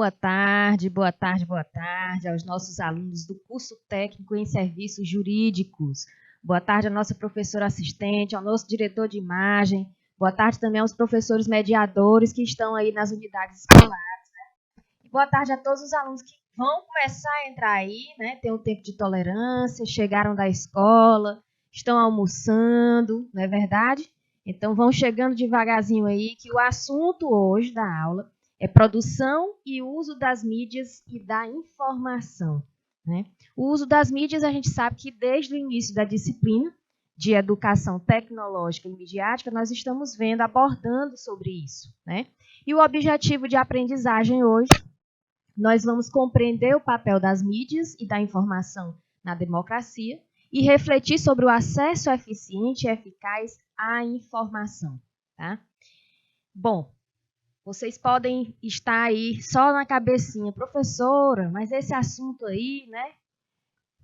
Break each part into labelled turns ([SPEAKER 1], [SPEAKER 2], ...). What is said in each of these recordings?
[SPEAKER 1] boa tarde, boa tarde, boa tarde aos nossos alunos do curso técnico em serviços jurídicos. Boa tarde à nossa professora assistente, ao nosso diretor de imagem. Boa tarde também aos professores mediadores que estão aí nas unidades escolares. E boa tarde a todos os alunos que vão começar a entrar aí, né? Tem um tempo de tolerância, chegaram da escola, estão almoçando, não é verdade? Então vão chegando devagarzinho aí, que o assunto hoje da aula é produção e uso das mídias e da informação, né? O uso das mídias, a gente sabe que desde o início da disciplina de educação tecnológica e midiática, nós estamos abordando sobre isso, né? E o objetivo de aprendizagem hoje, nós vamos compreender o papel das mídias e da informação na democracia e refletir sobre o acesso eficiente e eficaz à informação, tá? Bom, vocês podem estar aí só na cabecinha, professora, mas esse assunto aí, né?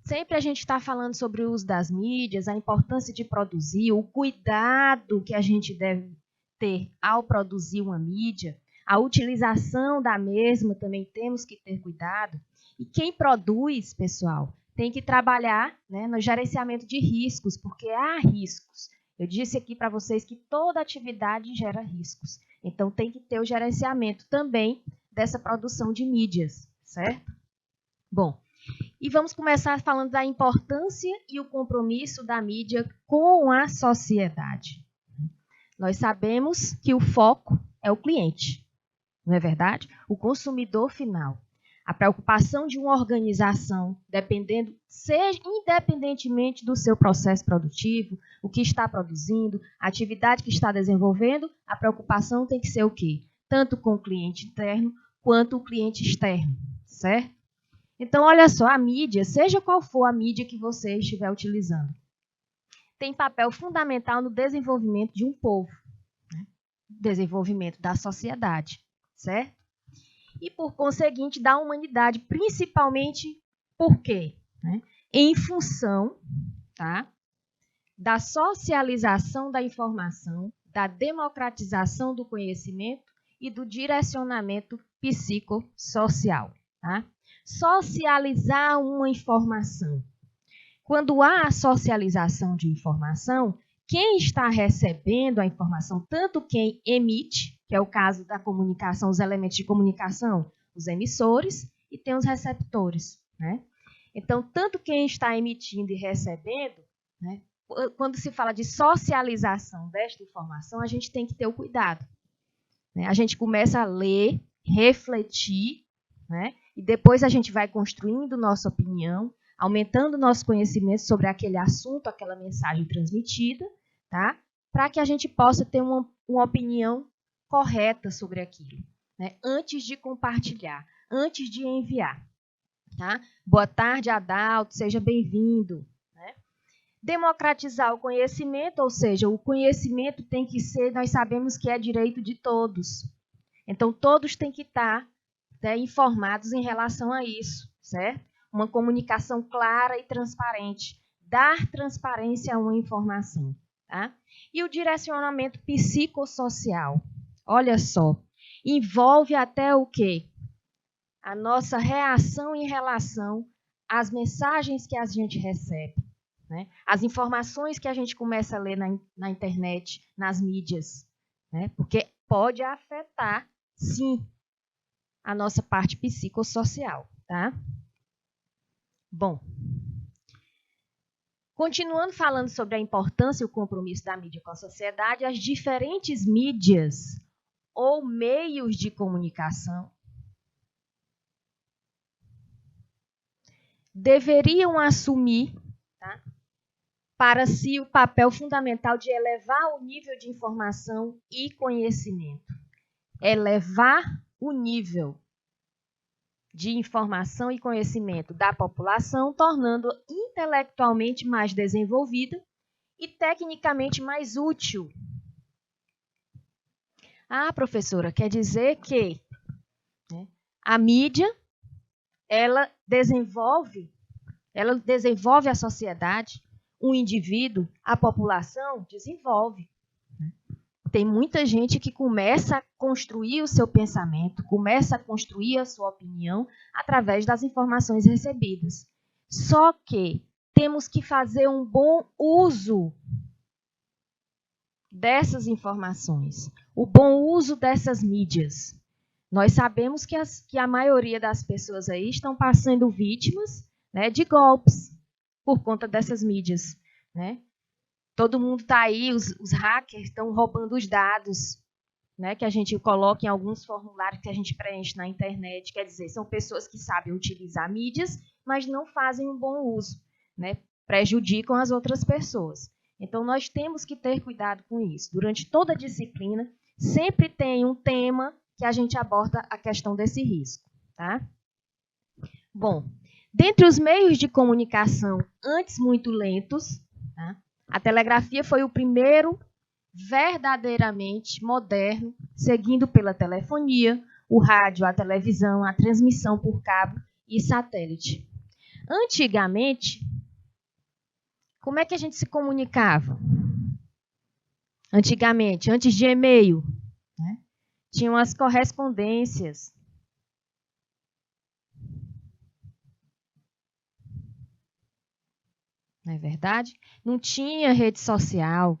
[SPEAKER 1] Sempre a gente está falando sobre o uso das mídias, a importância de produzir, o cuidado que a gente deve ter ao produzir uma mídia, a utilização da mesma também temos que ter cuidado. E quem produz, pessoal, tem que trabalhar, né, no gerenciamento de riscos, porque há riscos. Eu disse aqui para vocês que toda atividade gera riscos. Então, tem que ter o gerenciamento também dessa produção de mídias, certo? Bom, e vamos começar falando da importância e o compromisso da mídia com a sociedade. Nós sabemos que o foco é o cliente, não é verdade? O consumidor final. A preocupação de uma organização, independentemente do seu processo produtivo, o que está produzindo, a atividade que está desenvolvendo, a preocupação tem que ser o quê? Tanto com o cliente interno quanto o cliente externo, certo? Então, olha só, a mídia, seja qual for a mídia que você estiver utilizando, tem papel fundamental no desenvolvimento de um povo, né? Desenvolvimento da sociedade, certo? E, por conseguinte, da humanidade, principalmente por quê? Né? Em função, tá, da socialização da informação, da democratização do conhecimento e do direcionamento psicossocial. Tá? Socializar uma informação. Quando há a socialização de informação, quem está recebendo a informação, tanto quem emite, que é o caso da comunicação, os elementos de comunicação, os emissores, e tem os receptores, né? Então, tanto quem está emitindo e recebendo, né, quando se fala de socialização desta informação, a gente tem que ter o cuidado, né? A gente começa a ler, refletir, né, e depois a gente vai construindo nossa opinião, aumentando nosso conhecimento sobre aquele assunto, aquela mensagem transmitida, tá? Para que a gente possa ter uma opinião correta sobre aquilo, né? Antes de compartilhar, antes de enviar. Tá? Boa tarde, Adalto, seja bem-vindo. Né? Democratizar o conhecimento, ou seja, o conhecimento tem que ser, nós sabemos que é direito de todos. Então, todos têm que estar, né, informados em relação a isso, certo? Uma comunicação clara e transparente. Dar transparência a uma informação. Tá? E o direcionamento psicossocial. Olha só, envolve até o quê? A nossa reação em relação às mensagens que a gente recebe. Né? As informações que a gente começa a ler na internet, nas mídias. Né? Porque pode afetar, sim, a nossa parte psicossocial. Tá? Bom, continuando falando sobre a importância e o compromisso da mídia com a sociedade, as diferentes mídias ou meios de comunicação deveriam assumir, tá, para si o papel fundamental de elevar o nível de informação e conhecimento. Elevar o nível de informação e conhecimento da população, tornando-a intelectualmente mais desenvolvida e tecnicamente mais útil. Ah, professora, quer dizer que, né, a mídia ela desenvolve a sociedade, o indivíduo, a população desenvolve. Tem muita gente que começa a construir o seu pensamento, começa a construir a sua opinião através das informações recebidas. Só que temos que fazer um bom uso dessas informações, o bom uso dessas mídias. Nós sabemos que a maioria das pessoas aí estão passando vítimas, né, de golpes por conta dessas mídias, né? Todo mundo está aí, os hackers estão roubando os dados, né, que a gente coloca em alguns formulários que a gente preenche na internet. Quer dizer, são pessoas que sabem utilizar mídias, mas não fazem um bom uso, né, prejudicam as outras pessoas. Então, nós temos que ter cuidado com isso. Durante toda a disciplina, sempre tem um tema que a gente aborda a questão desse risco. Tá? Bom, dentre os meios de comunicação antes muito lentos, tá, a telegrafia foi o primeiro verdadeiramente moderno, seguindo pela telefonia, o rádio, a televisão, a transmissão por cabo e satélite. Antigamente, como é que a gente se comunicava? Antigamente, antes de e-mail, né, tinham as correspondências. Não é verdade? Não tinha rede social,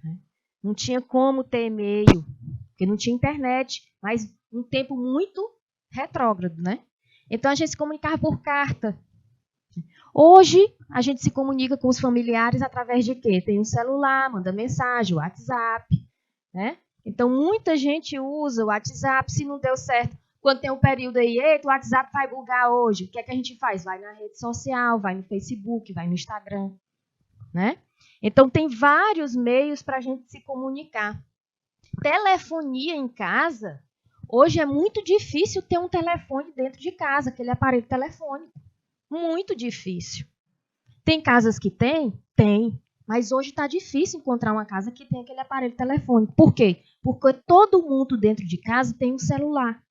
[SPEAKER 1] né? Não tinha como ter e-mail, porque não tinha internet, mas um tempo muito retrógrado, né? Então a gente se comunicava por carta. Hoje a gente se comunica com os familiares através de quê? Tem um celular, manda mensagem, WhatsApp, né? Então muita gente usa o WhatsApp, se não deu certo. Quando tem um período aí, eita, o WhatsApp vai bugar hoje. O que é que a gente faz? Vai na rede social, vai no Facebook, vai no Instagram, né? Então, tem vários meios para a gente se comunicar. Telefonia em casa, hoje é muito difícil ter um telefone dentro de casa, aquele aparelho telefônico. Muito difícil. Tem casas que tem? Tem. Mas hoje está difícil encontrar uma casa que tem aquele aparelho telefônico. Por quê? Porque todo mundo dentro de casa tem um celular,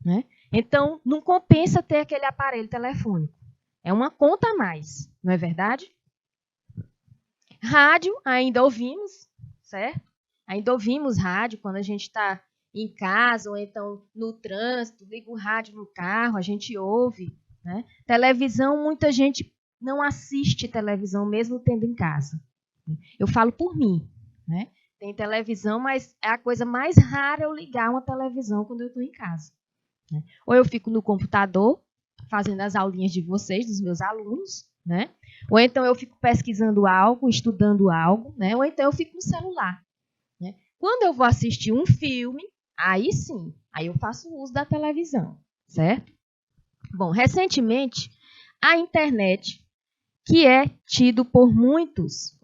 [SPEAKER 1] né? Então, não compensa ter aquele aparelho telefônico. É uma conta a mais, não é verdade? Rádio, ainda ouvimos, certo? Ainda ouvimos rádio quando a gente está em casa ou então no trânsito, liga o rádio no carro, a gente ouve, né? Televisão, muita gente não assiste televisão mesmo tendo em casa. Eu falo por mim, né? Tem televisão, mas é a coisa mais rara eu ligar uma televisão quando eu estou em casa, né? Ou eu fico no computador, fazendo as aulinhas de vocês, dos meus alunos, né? Ou então eu fico pesquisando algo, estudando algo, né? Ou então eu fico no celular, né? Quando eu vou assistir um filme, aí sim, aí eu faço uso da televisão, certo? Bom, recentemente, a internet, que é tido por muitos,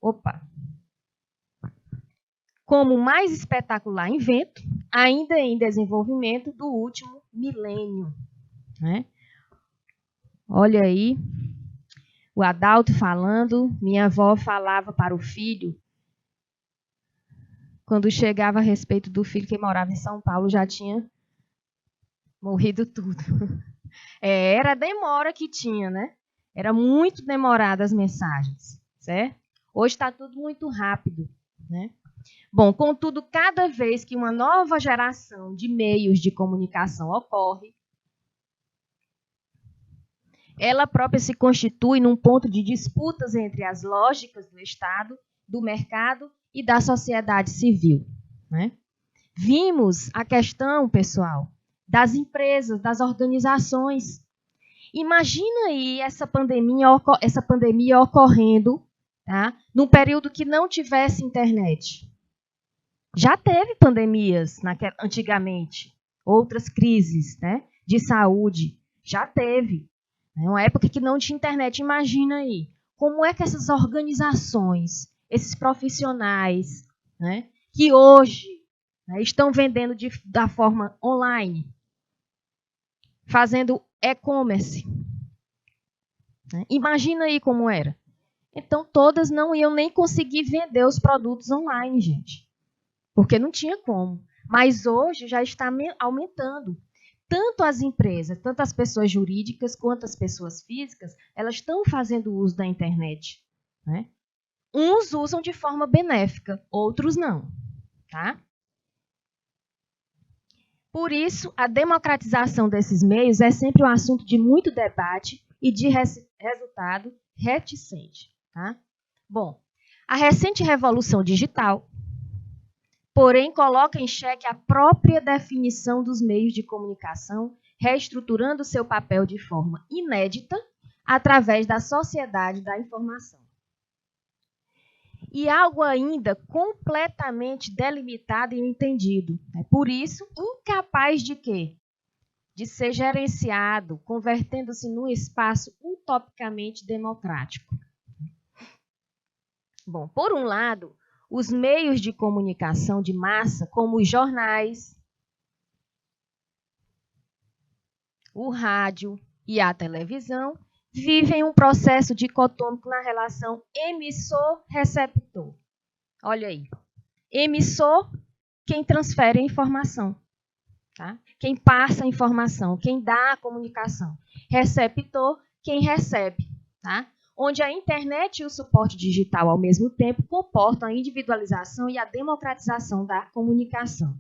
[SPEAKER 1] como o mais espetacular invento, ainda em desenvolvimento do último milênio, né? Olha aí, o Adalto falando, minha avó falava para o filho, quando chegava a respeito do filho que morava em São Paulo, já tinha morrido tudo. Era a demora que tinha, né? Era muito demorada as mensagens, certo? Hoje está tudo muito rápido, né? Bom, contudo, cada vez que uma nova geração de meios de comunicação ocorre, ela própria se constitui num ponto de disputas entre as lógicas do Estado, do mercado e da sociedade civil, né? Vimos a questão, pessoal, das empresas, das organizações. Imagina aí essa pandemia ocorrendo, tá, num período que não tivesse internet. Já teve pandemias antigamente, outras crises, né, de saúde, já teve. É uma época que não tinha internet. Imagina aí, como é que essas organizações, esses profissionais, né, que hoje, né, estão vendendo da forma online, fazendo e-commerce. Né? Imagina aí como era. Então, todas não iam nem conseguir vender os produtos online, gente, porque não tinha como. Mas hoje já está aumentando. Tanto as empresas, tanto as pessoas jurídicas quanto as pessoas físicas, elas estão fazendo uso da internet, né? Uns usam de forma benéfica, outros não. tá? Por isso, a democratização desses meios é sempre um assunto de muito debate e de resultado reticente, tá? Bom, a recente revolução digital, porém, coloca em xeque a própria definição dos meios de comunicação, reestruturando seu papel de forma inédita através da sociedade da informação. E algo ainda completamente delimitado e entendido. Por isso, incapaz de quê? De ser gerenciado, convertendo-se num espaço utopicamente democrático. Bom, por um lado, os meios de comunicação de massa, como os jornais, o rádio e a televisão, vivem um processo dicotômico na relação emissor-receptor. Olha aí. Emissor, quem transfere a informação. Tá? Quem passa a informação, quem dá a comunicação. Receptor, quem recebe. Tá? Onde a internet e o suporte digital, ao mesmo tempo, comportam a individualização e a democratização da comunicação.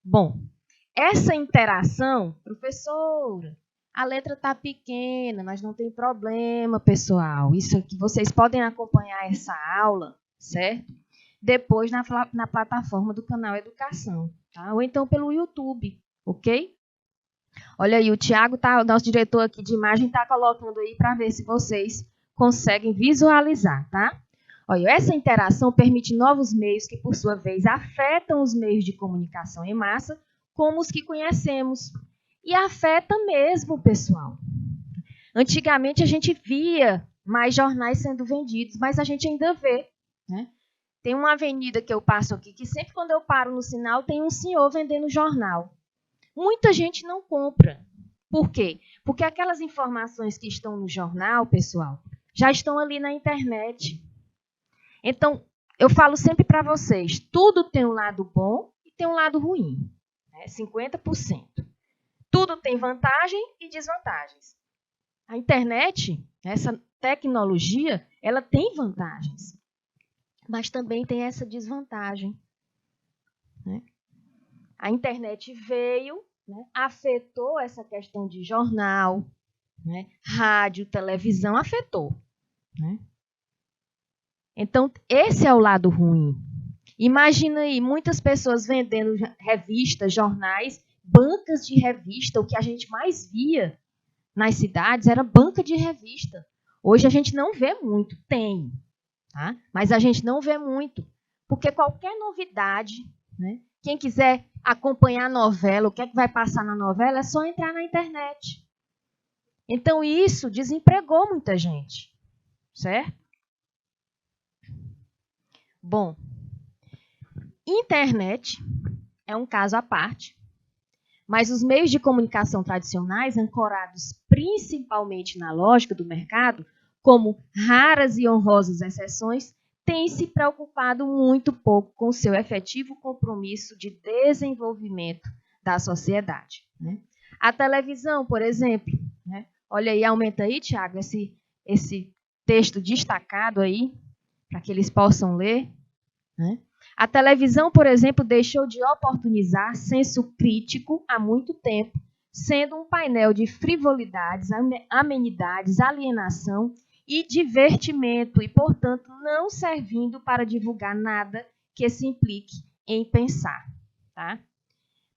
[SPEAKER 1] Bom, essa interação, professora, a letra está pequena, mas não tem problema, pessoal. Isso aqui, vocês podem acompanhar essa aula, certo? Depois na plataforma do canal Educação, tá? Ou então pelo YouTube, ok? Olha aí, o Tiago, o nosso diretor aqui de imagem, está colocando aí para ver se vocês conseguem visualizar, tá? Olha, essa interação permite novos meios que, por sua vez, afetam os meios de comunicação em massa, como os que conhecemos. E afeta mesmo, pessoal. Antigamente a gente via mais jornais sendo vendidos, mas a gente ainda vê, né? Tem uma avenida que eu passo aqui, que sempre quando eu paro no sinal, tem um senhor vendendo jornal. Muita gente não compra. Por quê? Porque aquelas informações que estão no jornal, pessoal, já estão ali na internet. Então, eu falo sempre para vocês, tudo tem um lado bom e tem um lado ruim. 50%. Tudo tem vantagem e desvantagens. A internet, essa tecnologia, ela tem vantagens, mas também tem essa desvantagem. Né? A internet veio, né, afetou essa questão de jornal, né, rádio, televisão, afetou. Né? Então, esse é o lado ruim. Imagina aí, muitas pessoas vendendo revistas, jornais, bancas de revista. O que a gente mais via nas cidades era banca de revista. Hoje a gente não vê muito, tem, tá? Mas a gente não vê muito, porque qualquer novidade, né? Quem quiser acompanhar a novela, o que é que vai passar na novela, é só entrar na internet. Então isso desempregou muita gente, certo? Bom, internet é um caso à parte, mas os meios de comunicação tradicionais, ancorados principalmente na lógica do mercado, como raras e honrosas exceções, têm se preocupado muito pouco com seu efetivo compromisso de desenvolvimento da sociedade. Né? A televisão, por exemplo, né? Olha aí, aumenta aí, Tiago, esse texto destacado aí, para que eles possam ler. Né? A televisão, por exemplo, deixou de oportunizar senso crítico há muito tempo, sendo um painel de frivolidades, amenidades, alienação e divertimento, e, portanto, não servindo para divulgar nada que se implique em pensar. Tá?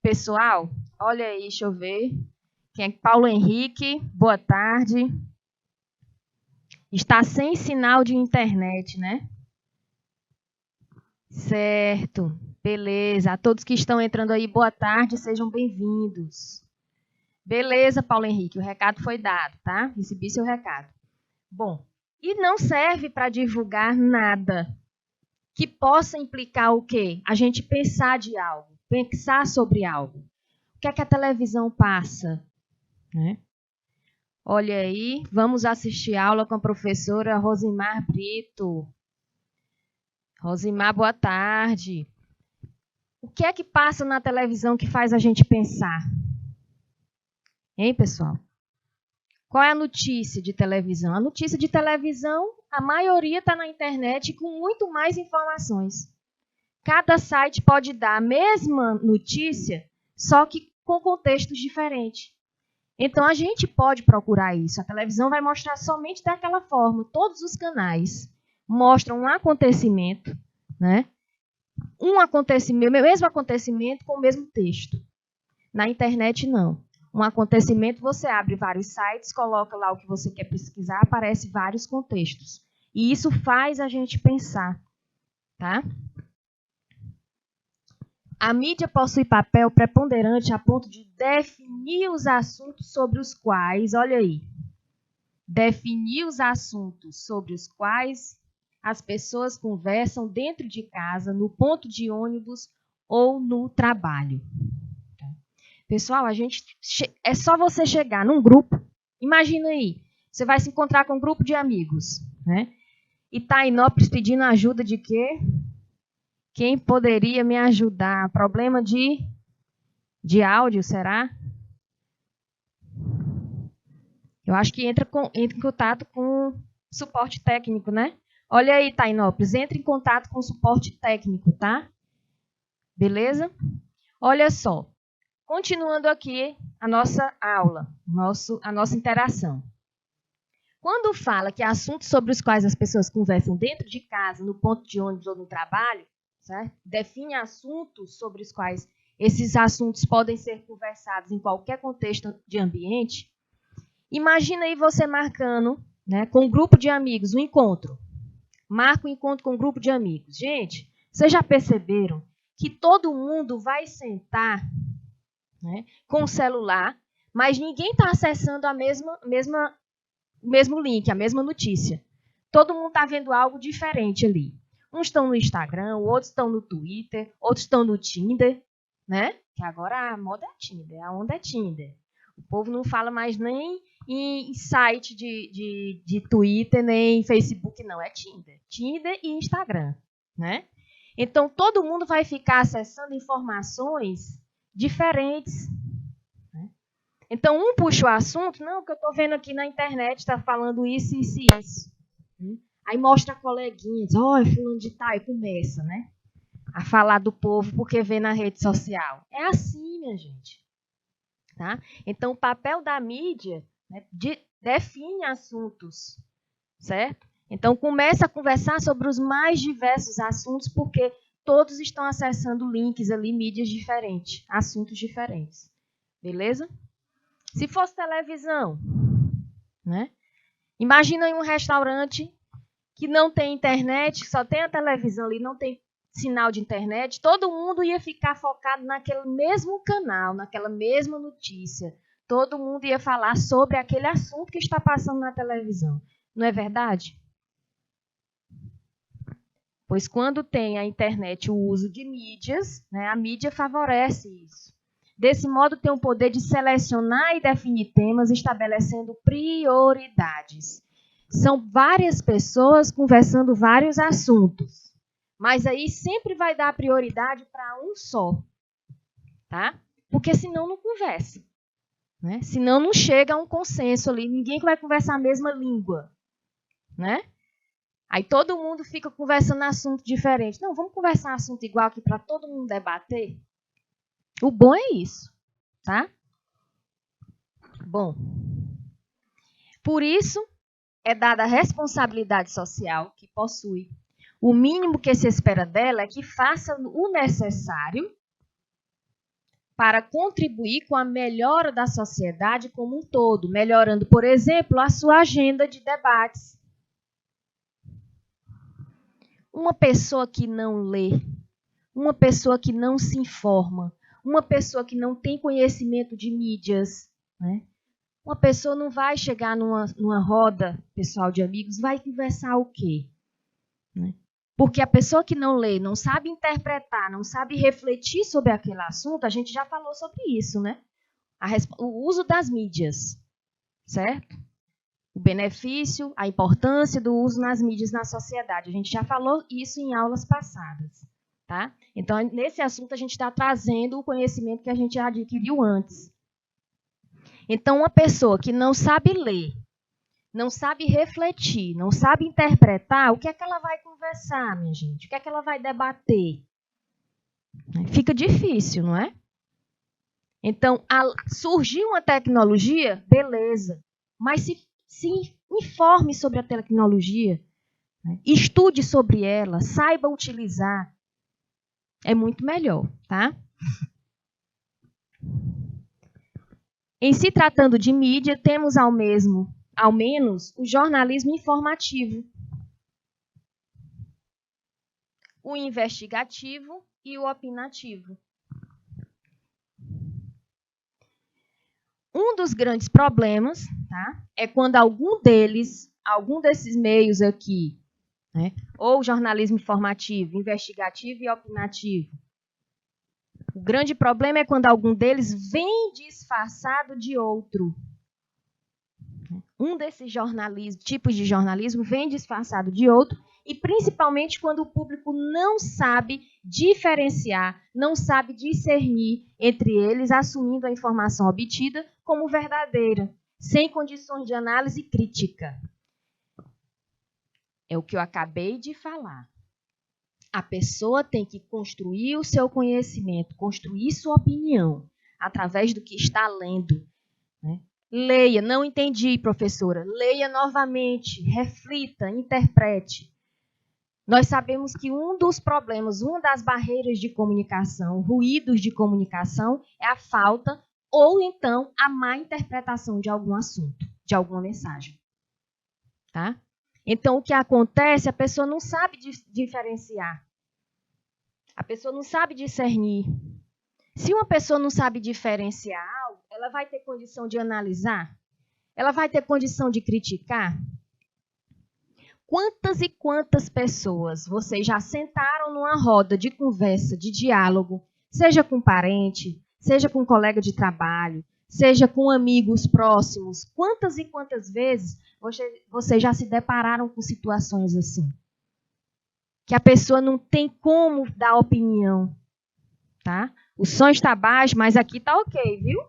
[SPEAKER 1] Pessoal, olha aí, deixa eu ver. Quem é? Paulo Henrique, boa tarde. Está sem sinal de internet, né? Certo, beleza. A todos que estão entrando aí, boa tarde, sejam bem-vindos. Beleza, Paulo Henrique, o recado foi dado, tá? Recebi seu recado. Bom, e não serve para divulgar nada que possa implicar o quê? A gente pensar de algo, pensar sobre algo. O que é que a televisão passa? Né? Olha aí, vamos assistir aula com a professora Rosimar Brito. Rosimar, boa tarde. O que é que passa na televisão que faz a gente pensar? Hein, pessoal? Qual é a notícia de televisão? A notícia de televisão, a maioria está na internet com muito mais informações. cada site pode dar a mesma notícia, só que com contextos diferentes. Então, a gente pode procurar isso. A televisão vai mostrar somente daquela forma. Todos os canais mostram um acontecimento, né? Mesmo acontecimento com o mesmo texto. Na internet, não. Um acontecimento, você abre vários sites, coloca lá o que você quer pesquisar, aparece vários contextos. E isso faz a gente pensar, tá? A mídia possui papel preponderante a ponto de definir os assuntos sobre os quais, olha aí, definir os assuntos sobre os quais as pessoas conversam dentro de casa, no ponto de ônibus ou no trabalho. Pessoal, é só você chegar num grupo, imagina aí, você vai se encontrar com um grupo de amigos, né? E Tainópolis pedindo ajuda de quê? Quem poderia me ajudar? Problema de áudio, será? Eu acho que entra em contato com suporte técnico, né? Olha aí, Tainópolis, entre em contato com suporte técnico, tá? Beleza? Olha só, continuando aqui a nossa aula, a nossa interação. Quando fala que assuntos sobre os quais as pessoas conversam dentro de casa, no ponto de ônibus ou no trabalho, certo? Define assuntos sobre os quais esses assuntos podem ser conversados em qualquer contexto de ambiente. Imagina aí você marcando, né, com um grupo de amigos, um encontro. Marca um encontro com um grupo de amigos. Gente, vocês já perceberam que todo mundo vai sentar, né, com o celular, mas ninguém está acessando o mesmo link, a mesma notícia. Todo mundo está vendo algo diferente ali. Uns estão no Instagram, outros estão no Twitter, outros estão no Tinder, né? Que agora a moda é Tinder, a onda é Tinder. O povo não fala mais nem em site de Twitter, nem Facebook, não. É Tinder. Tinder e Instagram, né? Então, todo mundo vai ficar acessando informações diferentes. Né? Então, um puxa o assunto, não, que eu estou vendo aqui na internet, está falando isso, isso e isso. Aí mostra a coleguinha, diz, olha, fulano de tal, e começa, né? A falar do povo porque vê na rede social. É assim, minha gente. Tá? Então, o papel da mídia, né, define assuntos, certo? Então, começa a conversar sobre os mais diversos assuntos, porque todos estão acessando links ali, mídias diferentes, assuntos diferentes. Beleza? Se fosse televisão, né? Imagina em um restaurante que não tem internet, só tem a televisão ali, não tem sinal de internet, todo mundo ia ficar focado naquele mesmo canal, naquela mesma notícia. Todo mundo ia falar sobre aquele assunto que está passando na televisão. Não é verdade? Pois quando tem a internet o uso de mídias, né, a mídia favorece isso. Desse modo, tem o poder de selecionar e definir temas, estabelecendo prioridades. São várias pessoas conversando vários assuntos. Mas aí sempre vai dar prioridade para um só. Tá? Porque senão não conversa. Né? Senão não chega a um consenso ali. Ninguém vai conversar a mesma língua. Né? Aí todo mundo fica conversando assunto diferente. Não, vamos conversar assunto igual aqui para todo mundo debater? O bom é isso. Tá? Bom. Por isso, é dada a responsabilidade social que possui. O mínimo que se espera dela é que faça o necessário para contribuir com a melhora da sociedade como um todo, melhorando, por exemplo, a sua agenda de debates. Uma pessoa que não lê, uma pessoa que não se informa, uma pessoa que não tem conhecimento de mídias, né? Uma pessoa não vai chegar numa roda, pessoal, de amigos, vai conversar o quê? Né? Porque a pessoa que não lê, não sabe interpretar, não sabe refletir sobre aquele assunto, a gente já falou sobre isso, né? O uso das mídias, certo? O benefício, a importância do uso nas mídias na sociedade. A gente já falou isso em aulas passadas, tá? Então, nesse assunto, a gente está trazendo o conhecimento que a gente já adquiriu antes. Então, uma pessoa que não sabe ler, não sabe refletir, não sabe interpretar, o que é que ela vai conversar, minha gente? O que é que ela vai debater? Fica difícil, não é? Então, surgiu uma tecnologia, beleza, mas se informe sobre a tecnologia, né? Estude sobre ela, saiba utilizar, é muito melhor, tá? Em se tratando de mídia, temos ao menos o jornalismo informativo, o investigativo e o opinativo. Um dos grandes problemas, tá, é quando algum desses meios aqui, né, ou jornalismo informativo, investigativo e opinativo, o grande problema é quando algum deles vem disfarçado de outro. Um desses tipos de jornalismo vem disfarçado de outro, e principalmente quando o público não sabe diferenciar, não sabe discernir entre eles, assumindo a informação obtida como verdadeira, sem condições de análise crítica. É o que eu acabei de falar. A pessoa tem que construir o seu conhecimento, construir sua opinião, através do que está lendo, né? Leia, não entendi, professora. Leia novamente, reflita, interprete. Nós sabemos que um dos problemas, uma das barreiras de comunicação, ruídos de comunicação, é a falta ou então a má interpretação de algum assunto, de alguma mensagem. Tá? Então, o que acontece, a pessoa não sabe diferenciar. A pessoa não sabe discernir. Se uma pessoa não sabe diferenciar algo, ela vai ter condição de analisar? Ela vai ter condição de criticar? Quantas e quantas pessoas vocês já sentaram numa roda de conversa, de diálogo, seja com parente, seja com colega de trabalho, seja com amigos próximos? Quantas e quantas vezes vocês já se depararam com situações assim? Que a pessoa não tem como dar opinião, tá? O som está baixo, mas aqui tá ok, viu?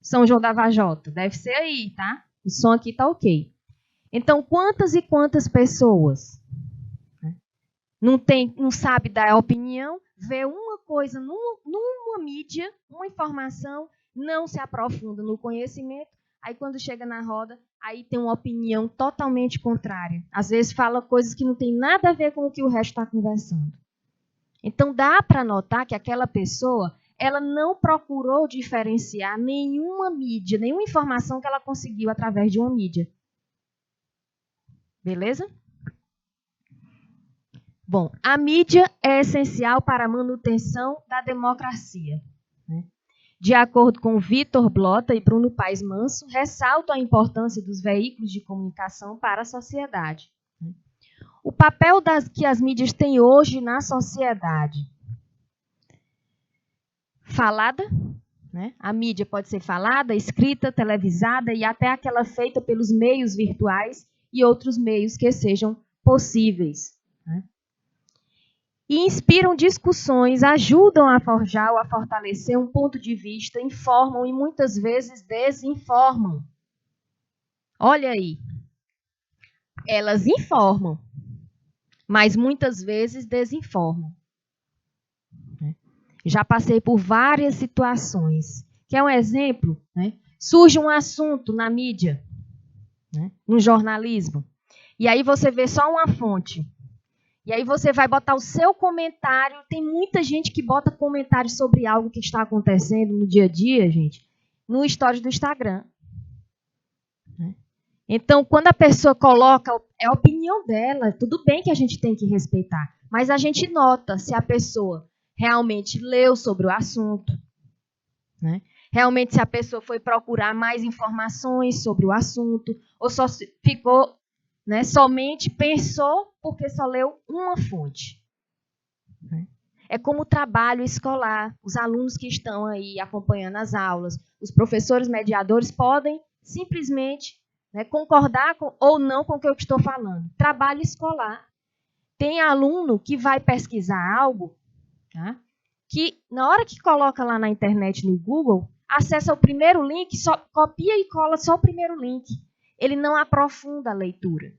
[SPEAKER 1] São João da Vajota, deve ser aí, tá? O som aqui tá ok. Então, quantas e quantas pessoas não sabe dar opinião, vê uma coisa numa mídia, uma informação, não se aprofunda no conhecimento, aí quando chega na roda, aí tem uma opinião totalmente contrária. Às vezes fala coisas que não tem nada a ver com o que o resto está conversando. Então, dá para notar que aquela pessoa, ela não procurou diferenciar nenhuma mídia, nenhuma informação que ela conseguiu através de uma mídia. Beleza? Bom, a mídia é essencial para a manutenção da democracia. De acordo com Vitor Blota e Bruno Paes Manso, ressaltam a importância dos veículos de comunicação para a sociedade. O papel que as mídias têm hoje na sociedade. Falada, né? A mídia pode ser falada, escrita, televisada e até aquela feita pelos meios virtuais e outros meios que sejam possíveis. Né? E inspiram discussões, ajudam a forjar ou a fortalecer um ponto de vista, informam e muitas vezes desinformam. Olha aí, elas informam, mas muitas vezes desinformam. Já passei por várias situações. Quer um exemplo? Né? Surge um assunto na mídia, né? No jornalismo, e aí você vê só uma fonte. E aí você vai botar o seu comentário. Tem muita gente que bota comentário sobre algo que está acontecendo no dia a dia, gente, no stories do Instagram. Então, quando a pessoa coloca, é a opinião dela, tudo bem que a gente tem que respeitar, mas a gente nota se a pessoa realmente leu sobre o assunto, né? Realmente se a pessoa foi procurar mais informações sobre o assunto, ou só ficou, né, somente pensou porque só leu uma fonte. É como o trabalho escolar. Os alunos que estão aí acompanhando as aulas, os professores mediadores podem simplesmente, né, concordar ou não com o que eu estou falando. Trabalho escolar. Tem aluno que vai pesquisar algo, tá, que na hora que coloca lá na internet, no Google, acessa o primeiro link, só copia e cola só o primeiro link. Ele não aprofunda a leitura.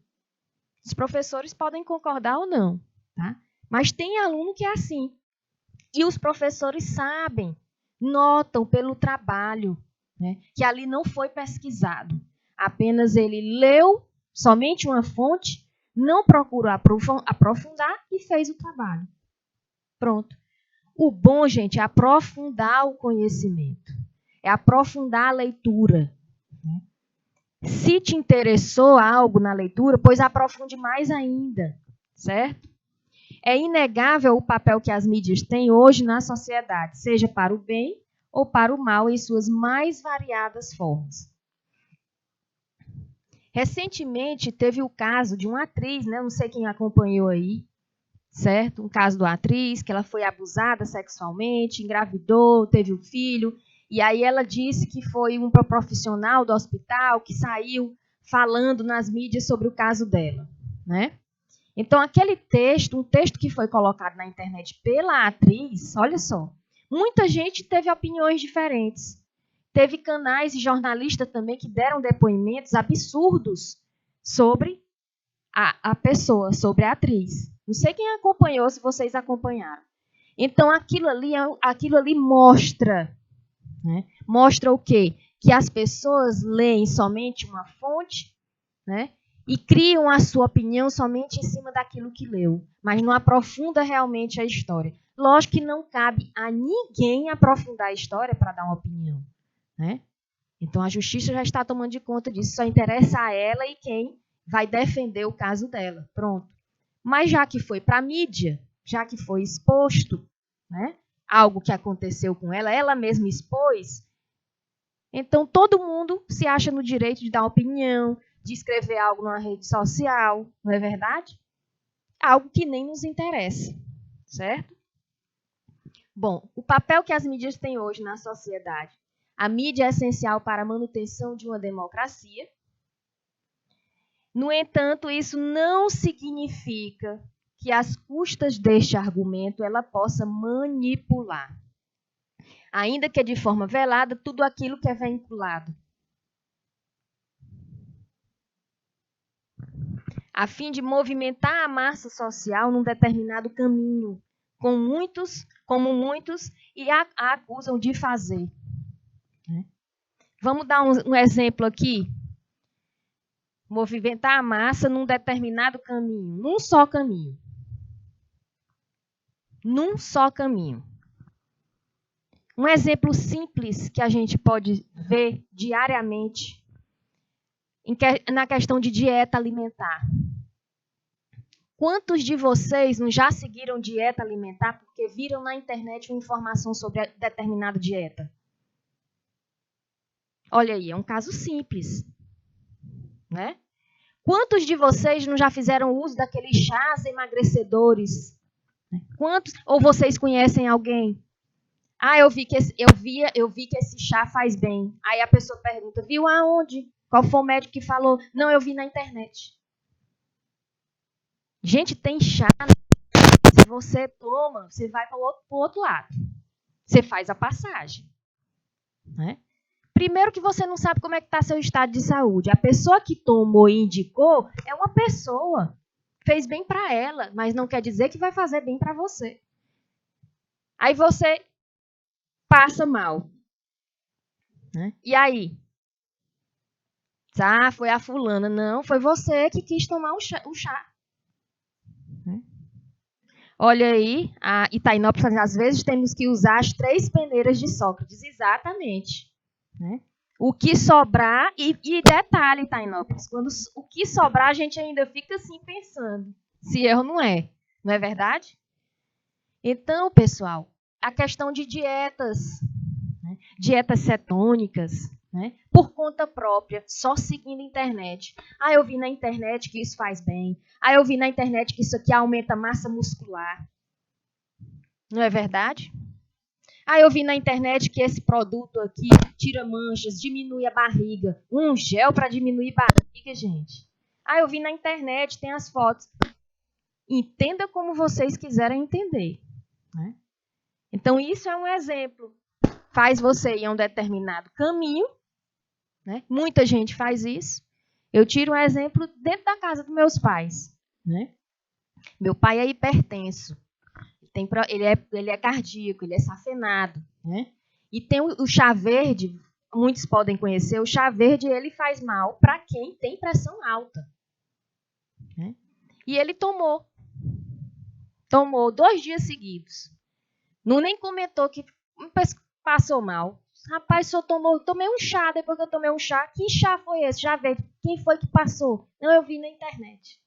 [SPEAKER 1] Os professores podem concordar ou não, tá? Mas tem aluno que é assim. E os professores sabem, notam pelo trabalho, né, que ali não foi pesquisado. Apenas ele leu somente uma fonte, não procurou aprofundar e fez o trabalho. Pronto. O bom, gente, é aprofundar o conhecimento. É aprofundar a leitura. Se te interessou algo na leitura, pois aprofunde mais ainda, certo? É inegável o papel que as mídias têm hoje na sociedade, seja para o bem ou para o mal, em suas mais variadas formas. Recentemente, teve o caso de uma atriz, né? Não sei quem acompanhou aí, certo? Um caso de uma atriz que ela foi abusada sexualmente, engravidou, teve um filho, e aí ela disse que foi um profissional do hospital que saiu falando nas mídias sobre o caso dela, né? Então, aquele texto, um texto que foi colocado na internet pela atriz, olha só, muita gente teve opiniões diferentes. Teve canais e jornalistas também que deram depoimentos absurdos sobre a pessoa, sobre a atriz. Não sei quem acompanhou, se vocês acompanharam. Então, aquilo ali mostra, né? Mostra o quê? Que as pessoas leem somente uma fonte, né? E criam a sua opinião somente em cima daquilo que leu, mas não aprofunda realmente a história. Lógico que não cabe a ninguém aprofundar a história para dar uma opinião, né? Então, a justiça já está tomando de conta disso, só interessa a ela e quem vai defender o caso dela. Pronto. Mas já que foi para a mídia, já que foi exposto, né, algo que aconteceu com ela, ela mesma expôs, então todo mundo se acha no direito de dar opinião, de escrever algo numa rede social, não é verdade? Algo que nem nos interessa, certo? Bom, o papel que as mídias têm hoje na sociedade. A mídia é essencial para a manutenção de uma democracia. No entanto, isso não significa que, às custas deste argumento, ela possa manipular, ainda que de forma velada, tudo aquilo que é vinculado, a fim de movimentar a massa social num determinado caminho, como muitos a acusam de fazer. Vamos dar um exemplo aqui. Movimentar a massa num determinado caminho, num só caminho. Num só caminho. Um exemplo simples que a gente pode ver diariamente na questão de dieta alimentar. Quantos de vocês não já seguiram dieta alimentar porque viram na internet uma informação sobre determinada dieta? Olha aí, é um caso simples, né? Quantos de vocês não já fizeram uso daqueles chás emagrecedores? Quantos? Ou vocês conhecem alguém? Ah, eu vi que esse chá faz bem. Aí a pessoa pergunta, viu aonde? Qual foi o médico que falou? Não, eu vi na internet. Gente, tem chá, se você toma, você vai para o outro lado. Você faz a passagem, né? Primeiro que você não sabe como é que está seu estado de saúde. A pessoa que tomou e indicou é uma pessoa. Fez bem para ela, mas não quer dizer que vai fazer bem para você. Aí você passa mal, né? E aí? Ah, foi a fulana. Não, foi você que quis tomar o chá. Olha aí, a Itainópolis, às vezes temos que usar as 3 peneiras de Sócrates. Exatamente. Né? O que sobrar, e detalhe, Itainópolis, quando o que sobrar, a gente ainda fica assim pensando se erro não é. Não é verdade? Então, pessoal, a questão de dietas, né? Dietas cetônicas, né? Por conta própria, só seguindo a internet. Ah, eu vi na internet que isso faz bem. Ah, eu vi na internet que isso aqui aumenta a massa muscular. Não é verdade? Ah, eu vi na internet que esse produto aqui tira manchas, diminui a barriga. Um gel para diminuir barriga, gente. Ah, eu vi na internet, tem as fotos. Entenda como vocês quiserem entender. Né? Então, isso é um exemplo. Faz você ir a um determinado caminho. Né? Muita gente faz isso. Eu tiro um exemplo dentro da casa dos meus pais. Né? Meu pai é hipertenso. ele é cardíaco, ele é safenado, né? E tem o chá verde, muitos podem conhecer, o chá verde ele faz mal para quem tem pressão alta. Né? E ele tomou 2 dias seguidos. Não nem comentou que passou mal. Rapaz, só tomei um chá, depois que eu tomei um chá. Que chá foi esse? Chá verde. Quem foi que passou? Não, eu vi na internet.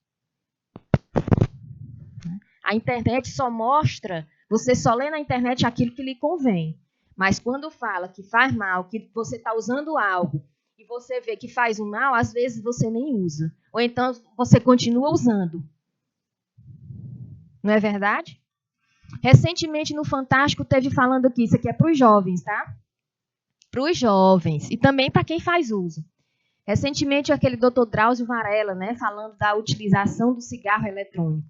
[SPEAKER 1] A internet só mostra, você só lê na internet aquilo que lhe convém. Mas quando fala que faz mal, que você está usando algo, e você vê que faz um mal, às vezes você nem usa. Ou então você continua usando. Não é verdade? Recentemente no Fantástico teve falando aqui, isso aqui é para os jovens, tá? Para os jovens e também para quem faz uso. Recentemente aquele Dr. Drauzio Varela, né, falando da utilização do cigarro eletrônico,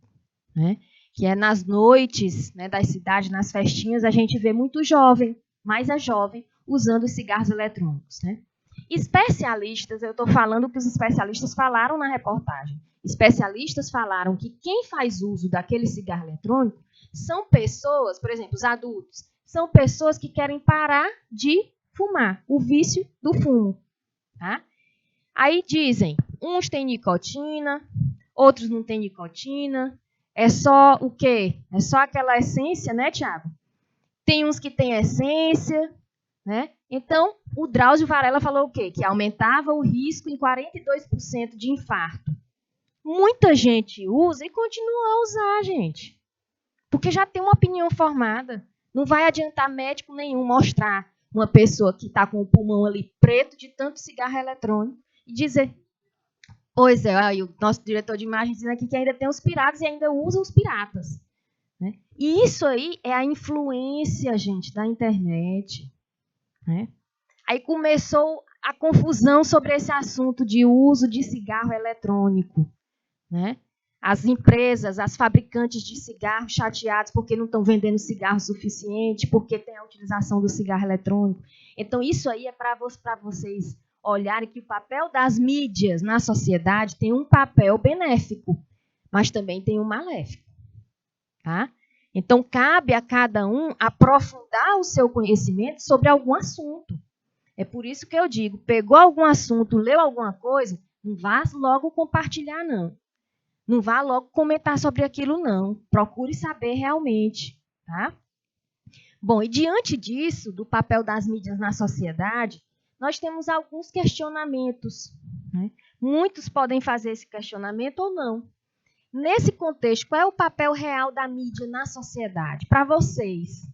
[SPEAKER 1] né? Que é nas noites, né, das cidades, nas festinhas, a gente vê muito jovem, mais a jovem, usando os cigarros eletrônicos. Né? Especialistas, eu estou falando o que os especialistas falaram na reportagem. Especialistas falaram que quem faz uso daquele cigarro eletrônico são pessoas, por exemplo, os adultos, são pessoas que querem parar de fumar, o vício do fumo. Tá? Aí dizem, uns têm nicotina, outros não têm nicotina. É só o quê? É só aquela essência, né, Tiago? Tem uns que têm essência, né? Então, o Drauzio Varela falou o quê? Que aumentava o risco em 42% de infarto. Muita gente usa e continua a usar, gente. Porque já tem uma opinião formada. Não vai adiantar médico nenhum mostrar uma pessoa que está com o pulmão ali preto de tanto cigarro eletrônico e dizer... Pois é, aí o nosso diretor de imagem dizendo aqui que ainda tem os piratas e ainda usa os piratas. Né? E isso aí é a influência, gente, da internet. Né? Aí começou a confusão sobre esse assunto de uso de cigarro eletrônico. Né? As empresas, as fabricantes de cigarros chateados porque não estão vendendo cigarro suficiente, porque tem a utilização do cigarro eletrônico. Então, isso aí é para vocês olharem que o papel das mídias na sociedade tem um papel benéfico, mas também tem um maléfico. Tá? Então, cabe a cada um aprofundar o seu conhecimento sobre algum assunto. É por isso que eu digo, pegou algum assunto, leu alguma coisa, não vá logo compartilhar, não. Não vá logo comentar sobre aquilo, não. Procure saber realmente. Tá? Bom, e diante disso, do papel das mídias na sociedade, nós temos alguns questionamentos. Né? Muitos podem fazer esse questionamento ou não. Nesse contexto, qual é o papel real da mídia na sociedade? Para vocês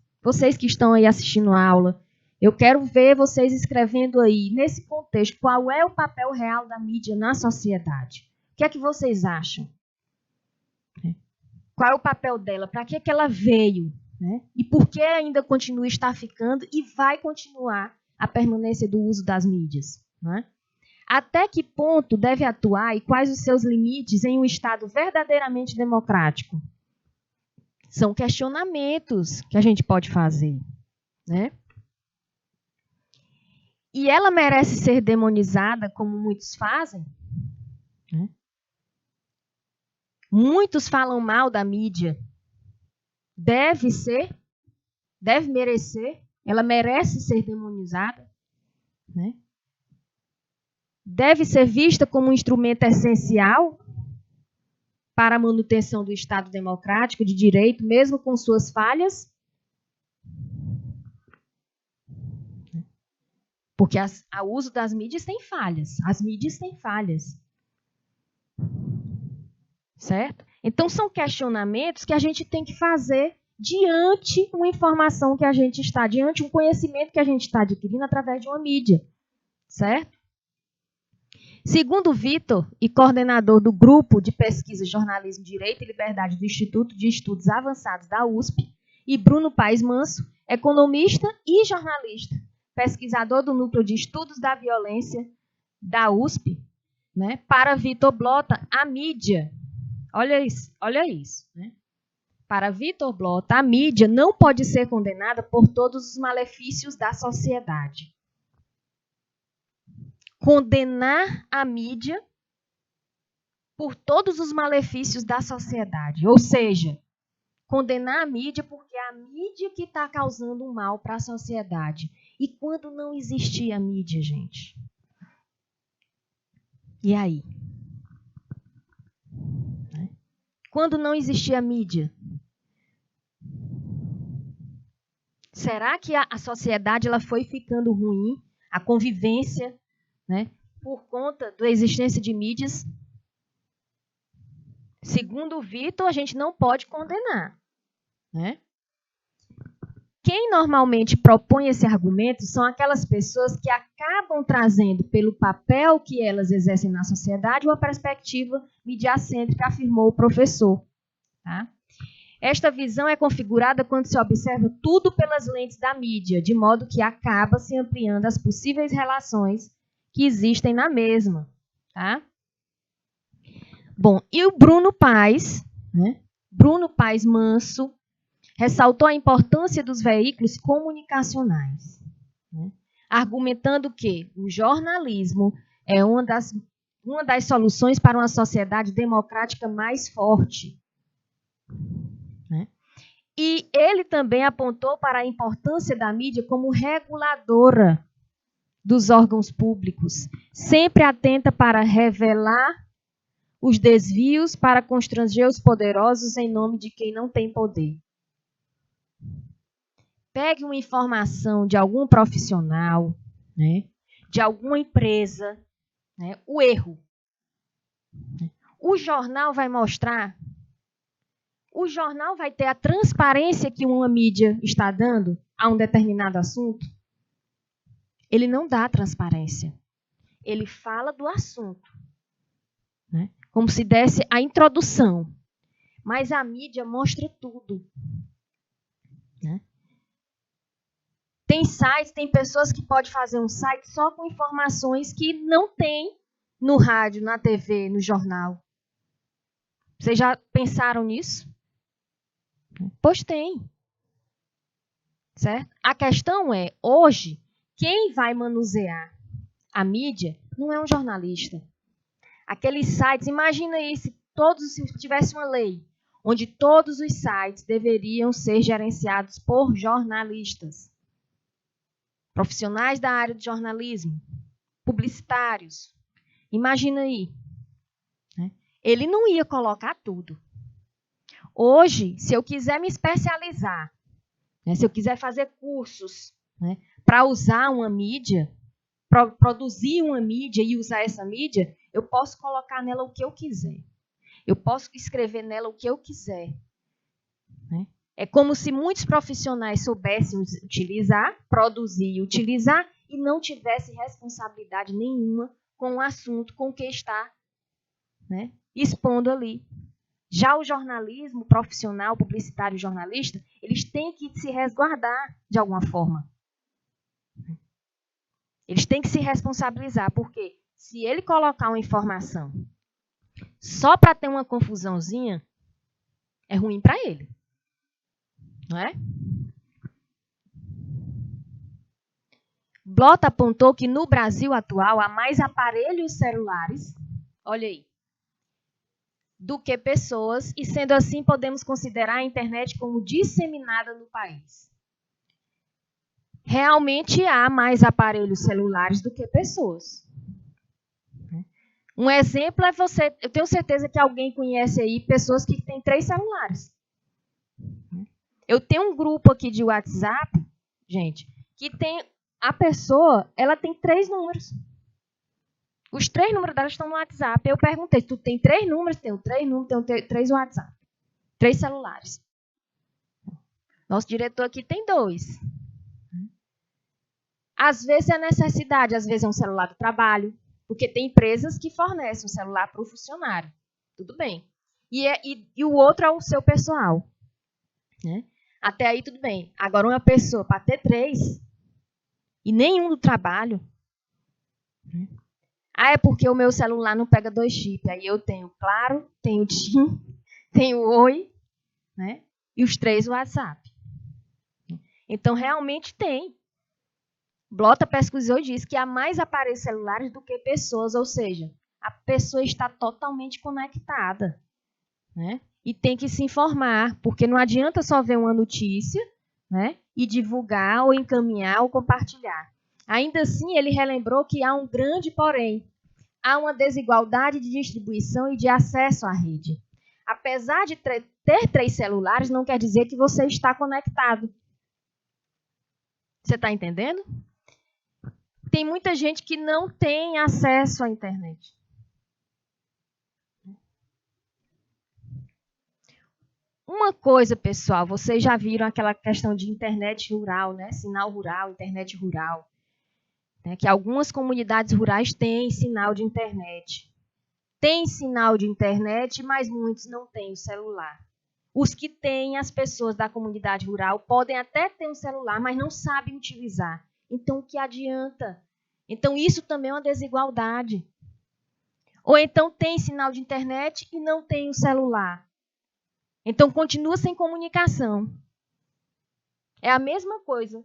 [SPEAKER 1] que estão aí assistindo a aula, eu quero ver vocês escrevendo aí, nesse contexto, qual é o papel real da mídia na sociedade? O que é que vocês acham? Qual é o papel dela? Para que ela veio? Né? E por que ainda continua ficando e vai continuar a permanência do uso das mídias? Né? Até que ponto deve atuar e quais os seus limites em um Estado verdadeiramente democrático? São questionamentos que a gente pode fazer. Né? E ela merece ser demonizada, como muitos fazem? Né? Muitos falam mal da mídia. Deve merecer, ela merece ser demonizada, né? Deve ser vista como um instrumento essencial para a manutenção do Estado democrático de direito, mesmo com suas falhas. Porque o uso das mídias tem falhas. As mídias têm falhas. Certo? Então, são questionamentos que a gente tem que fazer diante uma informação que a gente está, diante um conhecimento que a gente está adquirindo através de uma mídia. Certo? Segundo Vitor, e coordenador do Grupo de Pesquisa Jornalismo, Direito e Liberdade do Instituto de Estudos Avançados da USP, e Bruno Paes Manso, economista e jornalista, pesquisador do Núcleo de Estudos da Violência da USP, né? Para Vitor Blota, a mídia, olha isso, né? Para Vitor Blota, a mídia não pode ser condenada por todos os malefícios da sociedade. Condenar a mídia por todos os malefícios da sociedade. Ou seja, Condenar a mídia porque é a mídia que está causando um mal para a sociedade. E quando não existia a mídia, gente? E aí? Quando não existia a mídia? Será que a sociedade ela foi ficando ruim? A convivência, né? Por conta da existência de mídias? Segundo o Vitor, a gente não pode condenar, né? Quem normalmente propõe esse argumento são aquelas pessoas que acabam trazendo, pelo papel que elas exercem na sociedade, uma perspectiva midiacêntrica, afirmou o professor. Tá? Esta visão é configurada quando se observa tudo pelas lentes da mídia, de modo que acaba se ampliando as possíveis relações que existem na mesma. Tá? Bom, e o Bruno Paes, né? Bruno Paes Manso, ressaltou a importância dos veículos comunicacionais, né? Argumentando que o jornalismo é uma das soluções para uma sociedade democrática mais forte. Né? E ele também apontou para a importância da mídia como reguladora dos órgãos públicos, sempre atenta para revelar os desvios, para constranger os poderosos em nome de quem não tem poder. Pegue uma informação de algum profissional, né, de alguma empresa, né, o erro. O jornal vai mostrar, o jornal vai ter a transparência que uma mídia está dando a um determinado assunto. Ele não dá transparência. Ele fala do assunto, né, como se desse a introdução. Mas a mídia mostra tudo. Né? Tem sites, tem pessoas que podem fazer um site só com informações que não tem no rádio, na TV, no jornal. Vocês já pensaram nisso? Pois tem. Certo? A questão é, hoje, quem vai manusear a mídia não é um jornalista. Aqueles sites, imagina aí se tivesse uma lei onde todos os sites deveriam ser gerenciados por jornalistas. Profissionais da área de jornalismo, publicitários. Imagina aí. Né? Ele não ia colocar tudo. Hoje, se eu quiser me especializar, né, se eu quiser fazer cursos, né, para usar uma mídia, produzir uma mídia e usar essa mídia, eu posso colocar nela o que eu quiser. Eu posso escrever nela o que eu quiser. Né? É como se muitos profissionais soubessem utilizar, produzir e utilizar e não tivessem responsabilidade nenhuma com o assunto com que está, né, expondo ali. Já o jornalismo profissional, publicitário e jornalista, eles têm que se resguardar de alguma forma. Eles têm que se responsabilizar, porque se ele colocar uma informação só para ter uma confusãozinha, é ruim para ele. Não é? Blota apontou que no Brasil atual há mais aparelhos celulares, olha aí, do que pessoas, e sendo assim podemos considerar a internet como disseminada no país. Realmente há mais aparelhos celulares do que pessoas. Um exemplo é você, eu tenho certeza que alguém conhece aí pessoas que têm 3 celulares. Eu tenho um grupo aqui de WhatsApp, gente, que tem a pessoa, ela tem 3 números. Os 3 números dela estão no WhatsApp. Eu perguntei, tu tem 3 números? Tenho 3 números, tenho 3 WhatsApp. 3 celulares. Nosso diretor aqui tem 2. Às vezes é necessidade, às vezes é um celular do trabalho, porque tem empresas que fornecem um celular para o funcionário. Tudo bem. E o outro é o seu pessoal. Né? Até aí tudo bem. Agora uma pessoa para ter 3 e nenhum do trabalho. É porque o meu celular não pega 2 chips. Aí eu tenho Claro, tenho TIM, tenho Oi, né? E os 3 WhatsApp. Então realmente tem. Blota pesquisou e disse que há mais aparelhos celulares do que pessoas, ou seja, a pessoa está totalmente conectada. Né? e tem que se informar, porque não adianta só ver uma notícia, né, e divulgar ou encaminhar ou compartilhar. Ainda assim, ele relembrou que há um grande porém. Há uma desigualdade de distribuição e de acesso à rede. Apesar de ter 3 celulares, não quer dizer que você está conectado. Você está entendendo? Tem muita gente que não tem acesso à internet. Uma coisa, pessoal, vocês já viram aquela questão de internet rural, né? Sinal rural, internet rural. Né? Que algumas comunidades rurais têm sinal de internet. Tem sinal de internet, mas muitos não têm o celular. Os que têm, as pessoas da comunidade rural, podem até ter um celular, mas não sabem utilizar. Então, o que adianta? Então, isso também é uma desigualdade. Ou então tem sinal de internet e não tem o celular. Então, continua sem comunicação. É a mesma coisa.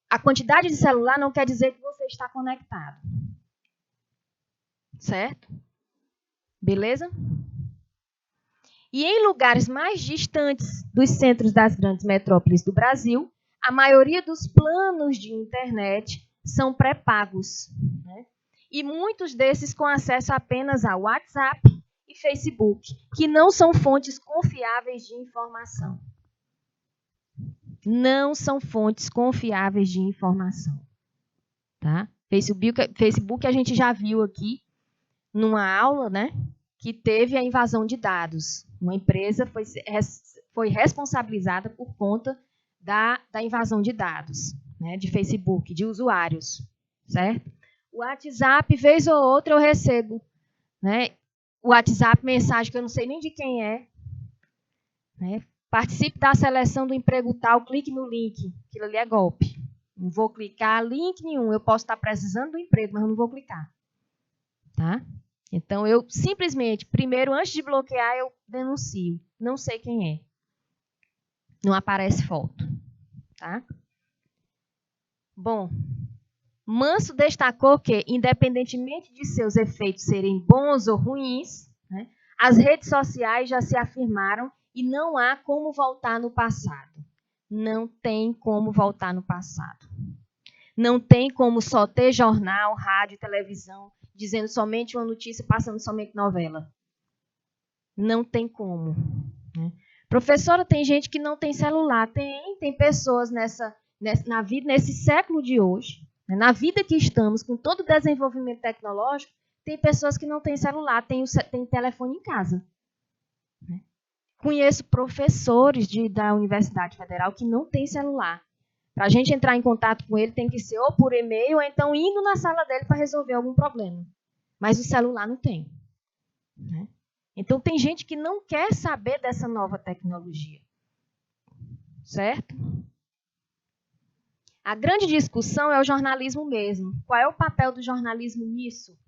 [SPEAKER 1] A quantidade de celular não quer dizer que você está conectado. Certo? Beleza? E em lugares mais distantes dos centros das grandes metrópoles do Brasil, a maioria dos planos de internet são pré-pagos. Né? E muitos desses com acesso apenas ao WhatsApp e Facebook, que não são fontes confiáveis de informação. Não são fontes confiáveis de informação. Tá? Facebook a gente já viu aqui numa aula, né, que teve a invasão de dados. Uma empresa foi responsabilizada por conta da invasão de dados, né, de Facebook, de usuários. Certo? O WhatsApp, vez ou outra, eu recebo, né, o WhatsApp, mensagem que eu não sei nem de quem é. Né? Participe da seleção do emprego tal, clique no link. Aquilo ali é golpe. Não vou clicar link nenhum. Eu posso estar precisando do emprego, mas eu não vou clicar. Tá? Então, eu simplesmente, primeiro, antes de bloquear, eu denuncio. Não sei quem é. Não aparece foto. Tá? Bom, Manso destacou que, independentemente de seus efeitos serem bons ou ruins, né, as redes sociais já se afirmaram e não há como voltar no passado. Não tem como voltar no passado. Não tem como só ter jornal, rádio, televisão, dizendo somente uma notícia, passando somente novela. Não tem como. Né? Professora, tem gente que não tem celular. Tem pessoas na vida, nesse século de hoje, né? Na vida que estamos, com todo o desenvolvimento tecnológico, tem pessoas que não têm celular, tem telefone em casa. Né? Conheço professores da Universidade Federal que não têm celular. Para a gente entrar em contato com ele, tem que ser ou por e-mail, ou então indo na sala dele para resolver algum problema. Mas o celular não tem. Né? Então, tem gente que não quer saber dessa nova tecnologia. Certo? A grande discussão é o jornalismo mesmo. Qual é o papel do jornalismo nisso?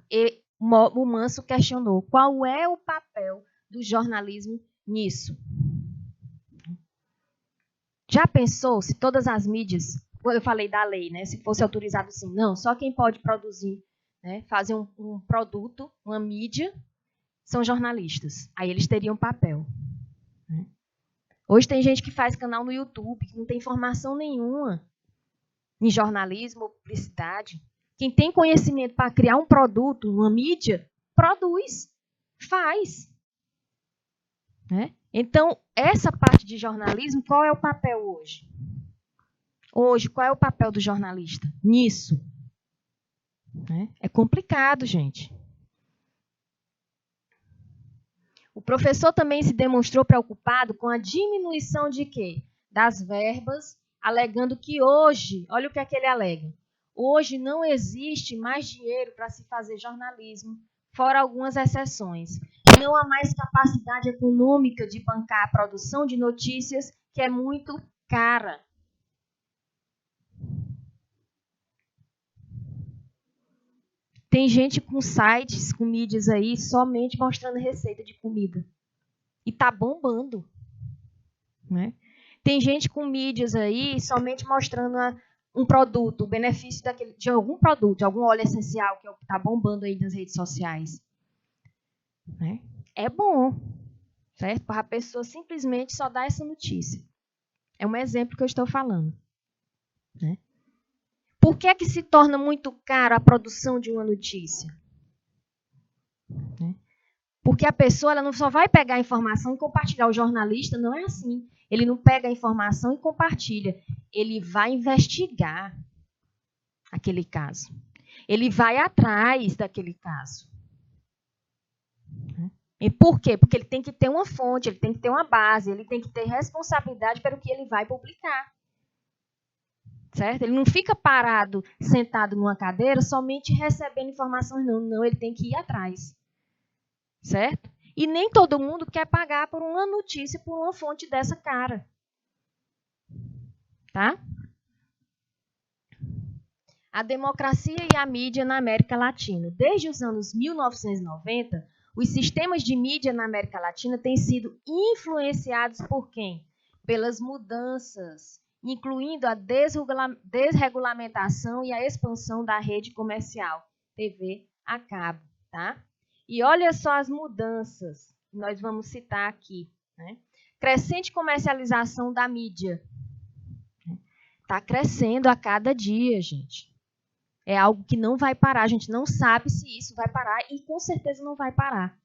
[SPEAKER 1] E o Manso questionou. Qual é o papel do jornalismo nisso? Já pensou se todas as mídias, quando eu falei da lei, né, se fosse autorizado assim, não, só quem pode produzir, né, fazer um produto, uma mídia, são jornalistas. Aí eles teriam papel. Né? Hoje tem gente que faz canal no YouTube, que não tem formação nenhuma em jornalismo ou publicidade. Quem tem conhecimento para criar um produto, uma mídia, produz, faz. Né? Então, essa parte de jornalismo, qual é o papel hoje? Hoje, qual é o papel do jornalista nisso? Né? É complicado, gente. O professor também se demonstrou preocupado com a diminuição de quê? Das verbas, alegando que hoje, olha o que é que ele alega, hoje não existe mais dinheiro para se fazer jornalismo, fora algumas exceções. Não há mais capacidade econômica de bancar a produção de notícias, que é muito cara. Tem gente com sites, com mídias aí, somente mostrando receita de comida. E tá bombando. Né? Tem gente com mídias aí, somente mostrando um produto, o benefício de algum produto, de algum óleo essencial, que é o que está bombando aí nas redes sociais. Né? É bom. certo? Para a pessoa simplesmente só dar essa notícia. É um exemplo que eu estou falando. Né? Por que é que se torna muito caro a produção de uma notícia? Né? Porque a pessoa ela não só vai pegar a informação e compartilhar. O jornalista não é assim. Ele não pega a informação e compartilha. Ele vai investigar aquele caso. Ele vai atrás daquele caso. E por quê? Porque ele tem que ter uma fonte, ele tem que ter uma base, ele tem que ter responsabilidade pelo que ele vai publicar. Certo? Ele não fica parado, sentado numa cadeira, somente recebendo informações, não, ele tem que ir atrás. Certo? E nem todo mundo quer pagar por uma notícia, por uma fonte dessa cara. Tá? A democracia e a mídia na América Latina. Desde os anos 1990, os sistemas de mídia na América Latina têm sido influenciados por quem? Pelas mudanças, incluindo a desregulamentação e a expansão da rede comercial, TV a cabo. Tá? E olha só as mudanças que nós vamos citar aqui. Né? Crescente comercialização da mídia. Está crescendo a cada dia, gente. É algo que não vai parar. A gente não sabe se isso vai parar e com certeza não vai parar.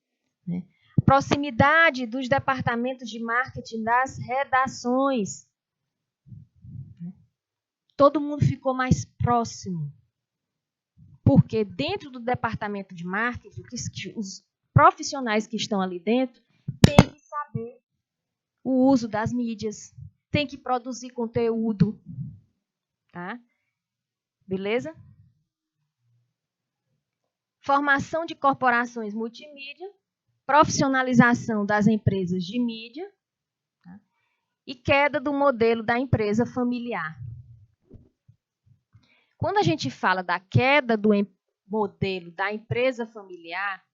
[SPEAKER 1] Né? Proximidade dos departamentos de marketing das redações. Todo mundo ficou mais próximo. Porque dentro do departamento de marketing, os profissionais que estão ali dentro têm que saber o uso das mídias, têm que produzir conteúdo. Tá? Beleza? Formação de corporações multimídia, profissionalização das empresas de mídia, tá? E queda do modelo da empresa familiar. Quando a gente fala da queda do modelo da empresa familiar,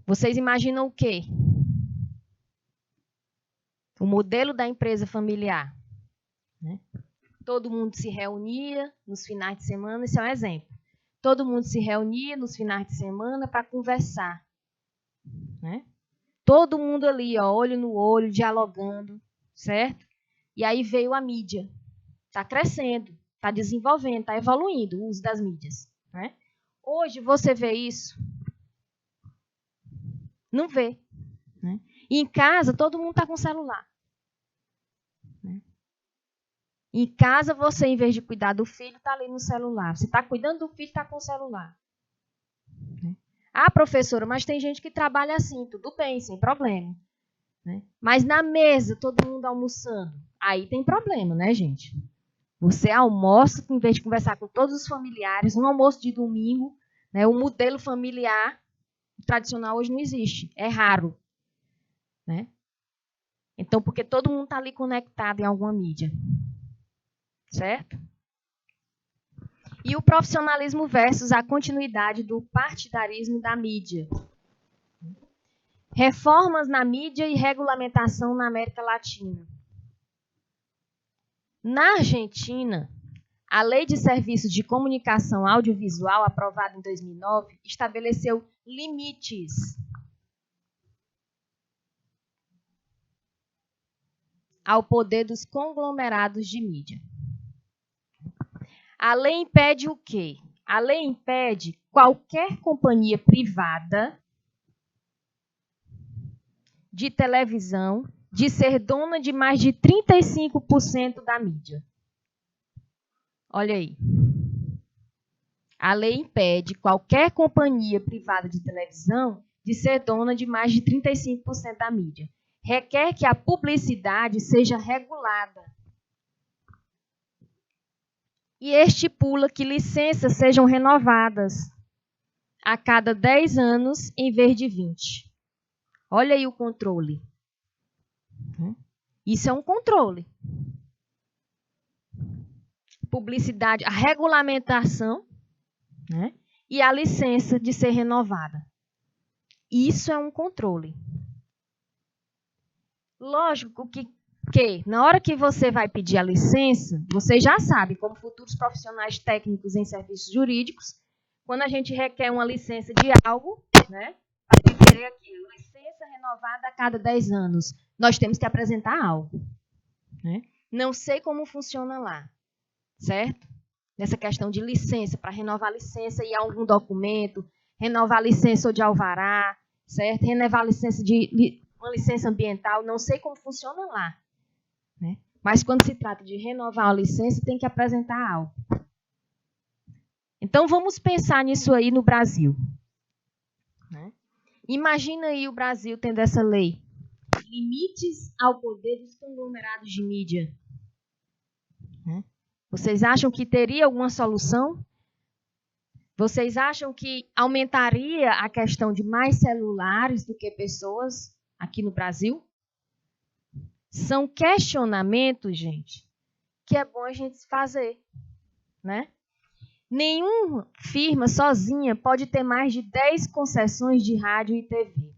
[SPEAKER 1] vocês imaginam o quê? O modelo da empresa familiar. Né? Todo mundo se reunia nos finais de semana, esse é um exemplo. Todo mundo se reunia nos finais de semana para conversar. Né? Todo mundo ali, ó, olho no olho, dialogando, certo? E aí veio a mídia. Está crescendo, está desenvolvendo, está evoluindo o uso das mídias. Né? Hoje você vê isso? Não vê. Né? E em casa todo mundo está com celular. Né? Em casa você, em vez de cuidar do filho, está ali no celular. Você está cuidando do filho, está com o celular. Né? Ah, professora, mas tem gente que trabalha assim, tudo bem, sem problema. Né? Mas na mesa, todo mundo almoçando. Aí tem problema, né, gente? Você almoça, em vez de conversar com todos os familiares, um almoço de domingo, né, o modelo familiar tradicional hoje não existe, é raro. Né? Então, porque todo mundo está ali conectado em alguma mídia. Certo? E o profissionalismo versus a continuidade do partidarismo da mídia. Reformas na mídia e regulamentação na América Latina. Na Argentina, a Lei de Serviços de Comunicação Audiovisual, aprovada em 2009, estabeleceu limites ao poder dos conglomerados de mídia. A lei impede o quê? A lei impede qualquer companhia privada de televisão de ser dona de mais de 35% da mídia. Olha aí. A lei impede qualquer companhia privada de televisão de ser dona de mais de 35% da mídia. Requer que a publicidade seja regulada. E estipula que licenças sejam renovadas a cada 10 anos em vez de 20. Olha aí o controle. Isso é um controle. Publicidade, a regulamentação, né? E a licença de ser renovada. Isso é um controle. Lógico que na hora que você vai pedir a licença, você já sabe, como futuros profissionais técnicos em serviços jurídicos, quando a gente requer uma licença de algo, né? Para querer aquilo, licença renovada a cada 10 anos. Nós temos que apresentar algo, né? Não sei como funciona lá, certo? Nessa questão de licença, para renovar a licença e algum documento, renovar a licença ou de alvará, certo? Renovar a licença de uma licença ambiental, não sei como funciona lá, né? Mas quando se trata de renovar a licença, tem que apresentar algo. Então vamos pensar nisso aí no Brasil, né? Imagina aí o Brasil tendo essa lei. Limites ao poder dos conglomerados de mídia. Vocês acham que teria alguma solução? Vocês acham que aumentaria a questão de mais celulares do que pessoas aqui no Brasil? São questionamentos, gente, que é bom a gente fazer, né? Nenhuma firma sozinha pode ter mais de 10 concessões de rádio e TV.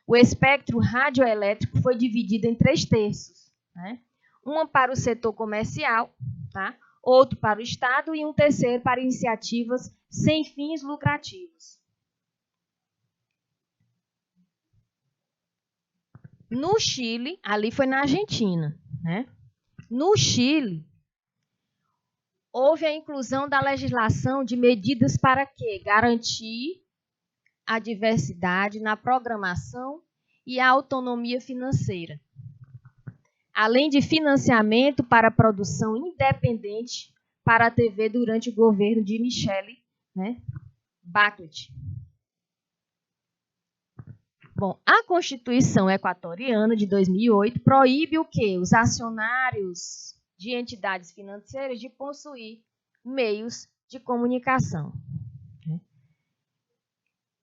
[SPEAKER 1] O espectro radioelétrico foi dividido em 3/3, né? Uma para o setor comercial, tá? Outro para o Estado e um terceiro para iniciativas sem fins lucrativos. No Chile, ali foi na Argentina, né? No Chile, houve a inclusão da legislação de medidas para quê? Garantir a diversidade na programação e a autonomia financeira, além de financiamento para a produção independente para a TV durante o governo de Michelle, né, Bachelet. Bom, a Constituição Equatoriana de 2008 proíbe o quê? Os acionários de entidades financeiras de possuir meios de comunicação.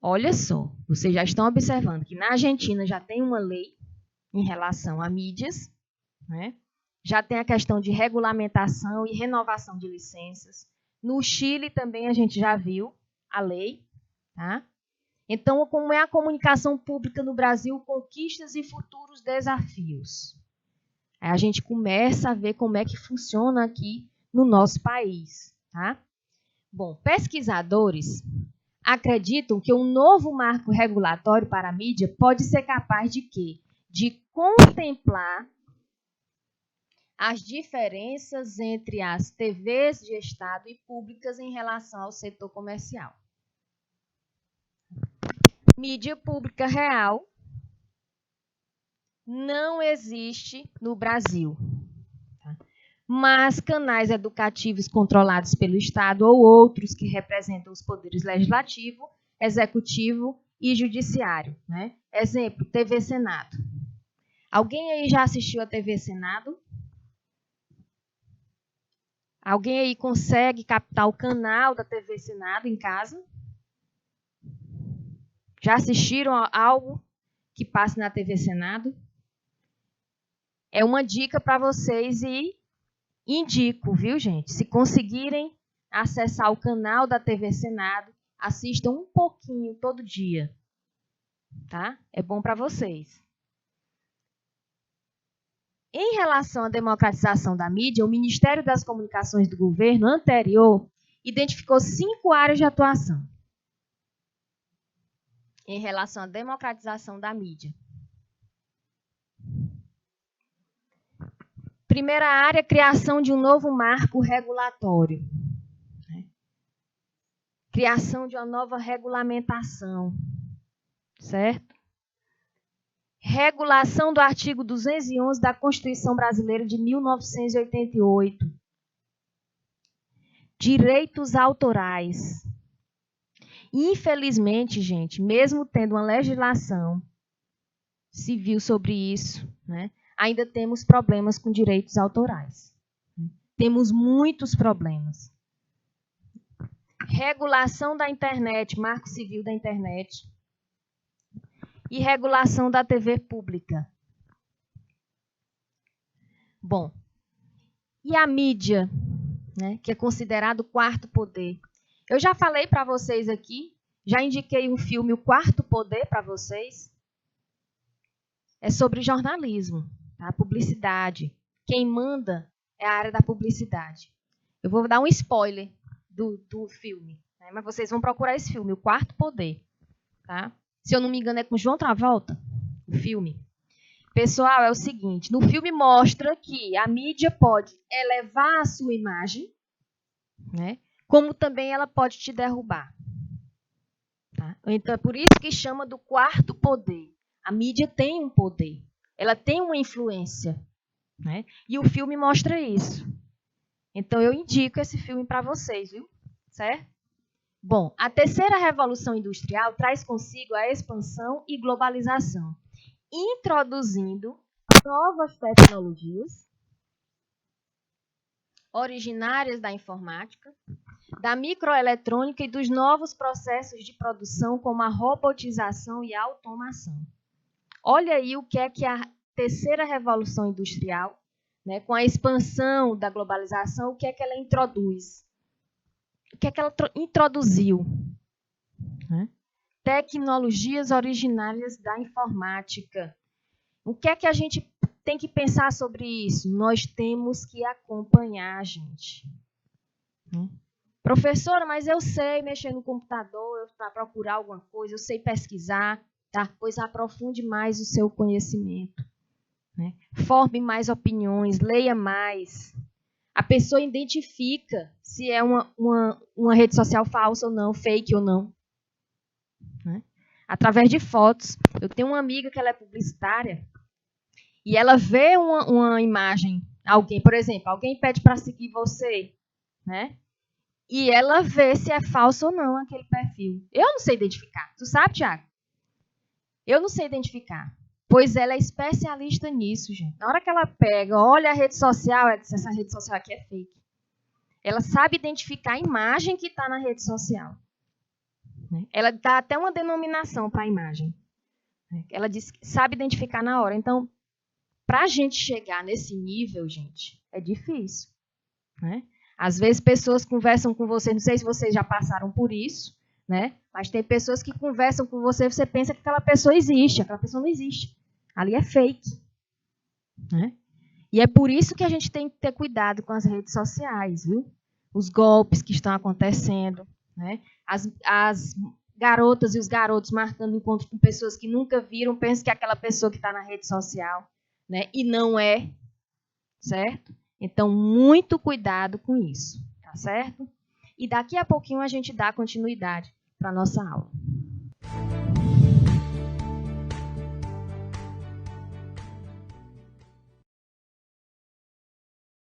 [SPEAKER 1] Olha só, vocês já estão observando que na Argentina já tem uma lei em relação a mídias, né? Já tem a questão de regulamentação e renovação de licenças. No Chile também a gente já viu a lei, tá? Então, como é a comunicação pública no Brasil, conquistas e futuros desafios. Aí a gente começa a ver como é que funciona aqui no nosso país, tá? Bom, pesquisadores acreditam que um novo marco regulatório para a mídia pode ser capaz de quê? De contemplar as diferenças entre as TVs de Estado e públicas em relação ao setor comercial. Mídia pública real não existe no Brasil, mas canais educativos controlados pelo Estado ou outros que representam os poderes legislativo, executivo e judiciário, né? Exemplo, TV Senado. Alguém aí já assistiu a TV Senado? Alguém aí consegue captar o canal da TV Senado em casa? Já assistiram a algo que passa na TV Senado? É uma dica para vocês e indico, viu, gente? Se conseguirem acessar o canal da TV Senado, assistam um pouquinho todo dia, tá? É bom para vocês. Em relação à democratização da mídia, o Ministério das Comunicações do governo anterior identificou 5 áreas de atuação em relação à democratização da mídia. Primeira área, criação de um novo marco regulatório. Criação de uma nova regulamentação, certo? Regulação do artigo 211 da Constituição Brasileira de 1988. Direitos autorais. Infelizmente, gente, mesmo tendo uma legislação civil sobre isso, né, ainda temos problemas com direitos autorais. Temos muitos problemas. Regulação da internet, marco civil da internet. E regulação da TV pública. Bom, e a mídia, né, que é considerado o quarto poder? Eu já falei para vocês aqui, já indiquei um filme, O Quarto Poder, para vocês. É sobre jornalismo, tá? Publicidade. Quem manda é a área da publicidade. Eu vou dar um spoiler do filme, né? Mas vocês vão procurar esse filme, O Quarto Poder. tá? Se eu não me engano, é com João Travolta, o filme. Pessoal, é o seguinte, no filme mostra que a mídia pode elevar a sua imagem, né? Como também ela pode te derrubar. Tá? Então, é por isso que chama do quarto poder. A mídia tem um poder, ela tem uma influência, né? E o filme mostra isso. Então, eu indico esse filme para vocês, viu? Certo? Bom, a terceira revolução industrial traz consigo a expansão e globalização, introduzindo novas tecnologias originárias da informática, da microeletrônica e dos novos processos de produção, como a robotização e a automação. Olha aí o que a terceira revolução industrial, né, com a expansão da globalização, o que ela introduz? O que ela introduziu? Né? Tecnologias originárias da informática. O que a gente tem que pensar sobre isso? Nós temos que acompanhar, gente. Professora, mas eu sei mexer no computador para procurar alguma coisa, eu sei pesquisar, tá? Pois aprofunde mais o seu conhecimento. Né? Forme mais opiniões, leia mais. A pessoa identifica se é uma rede social falsa ou não, fake ou não. Né? Através de fotos. Eu tenho uma amiga que ela é publicitária e ela vê uma imagem, alguém, por exemplo, alguém pede para seguir você, né? E ela vê se é falso ou não aquele perfil. Eu não sei identificar. Tu sabe, Thiago? Eu não sei identificar. Pois ela é especialista nisso, gente. Na hora que ela pega, olha a rede social, ela diz, essa rede social aqui é fake. Ela sabe identificar a imagem que está na rede social. Ela dá até uma denominação para a imagem. Ela diz que sabe identificar na hora. Então, para a gente chegar nesse nível, gente, é difícil. Né? Às vezes, pessoas conversam com você, não sei se vocês já passaram por isso, né? Mas tem pessoas que conversam com você e você pensa que aquela pessoa existe. Aquela pessoa não existe. Ali é fake. Né? E é por isso que a gente tem que ter cuidado com as redes sociais, viu? Os golpes que estão acontecendo, né? As garotas e os garotos marcando encontro com pessoas que nunca viram, pensam que é aquela pessoa que está na rede social, né? E não é, certo? Então, muito cuidado com isso, tá certo? E daqui a pouquinho a gente dá continuidade para a nossa aula.